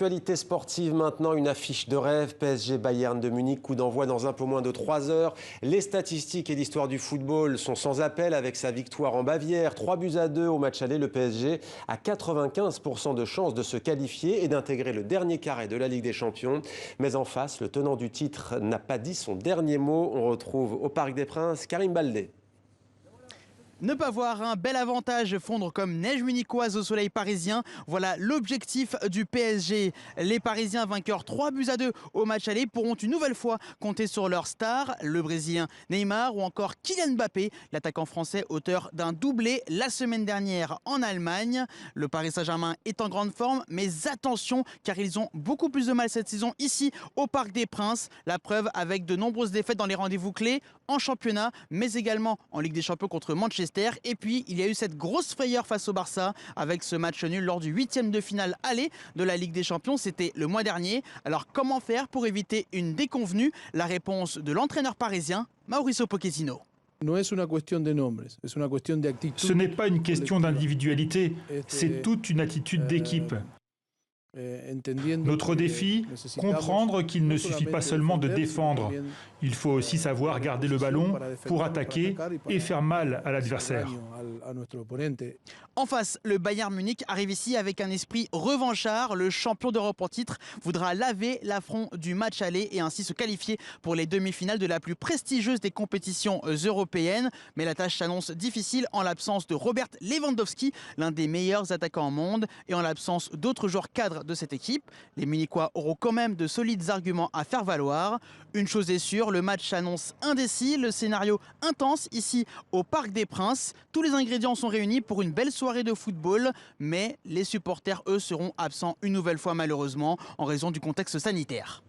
Actualité sportive maintenant, une affiche de rêve, PSG Bayern de Munich, coup d'envoi dans un peu moins de 3 heures. Les statistiques et l'histoire du football sont sans appel avec sa victoire en Bavière. 3-2 au match aller, le PSG a 95% de chances de se qualifier et d'intégrer le dernier carré de la Ligue des Champions. Mais en face, le tenant du titre n'a pas dit son dernier mot. On retrouve au Parc des Princes Karim Baldé. Ne pas voir un bel avantage fondre comme neige munichoise au soleil parisien, voilà l'objectif du PSG. Les Parisiens vainqueurs 3-2 au match aller pourront une nouvelle fois compter sur leur star, le Brésilien Neymar ou encore Kylian Mbappé, l'attaquant français auteur d'un doublé la semaine dernière en Allemagne. Le Paris Saint-Germain est en grande forme, mais attention car ils ont beaucoup plus de mal cette saison ici au Parc des Princes. La preuve avec de nombreuses défaites dans les rendez-vous clés en championnat, mais également en Ligue des Champions contre Manchester. Et puis, il y a eu cette grosse frayeur face au Barça avec ce match nul lors du 8e de finale aller de la Ligue des Champions. C'était le mois dernier. Alors, comment faire pour éviter une déconvenue? La réponse de l'entraîneur parisien, Mauricio Pochettino. Ce n'est pas une question d'individualité, c'est toute une attitude d'équipe. Notre défi, comprendre qu'il ne suffit pas seulement de défendre. Il faut aussi savoir garder le ballon pour attaquer et faire mal à l'adversaire. En face, le Bayern Munich arrive ici avec un esprit revanchard. Le champion d'Europe en titre voudra laver l'affront du match aller et ainsi se qualifier pour les demi-finales de la plus prestigieuse des compétitions européennes. Mais la tâche s'annonce difficile en l'absence de Robert Lewandowski, l'un des meilleurs attaquants au monde, et en l'absence d'autres joueurs cadres de cette équipe. Les Munichois auront quand même de solides arguments à faire valoir. Une chose est sûre, le match s'annonce indécis, le scénario intense ici au Parc des Princes. Tous les ingrédients sont réunis pour une belle soirée de football, mais les supporters, eux, seront absents une nouvelle fois malheureusement en raison du contexte sanitaire.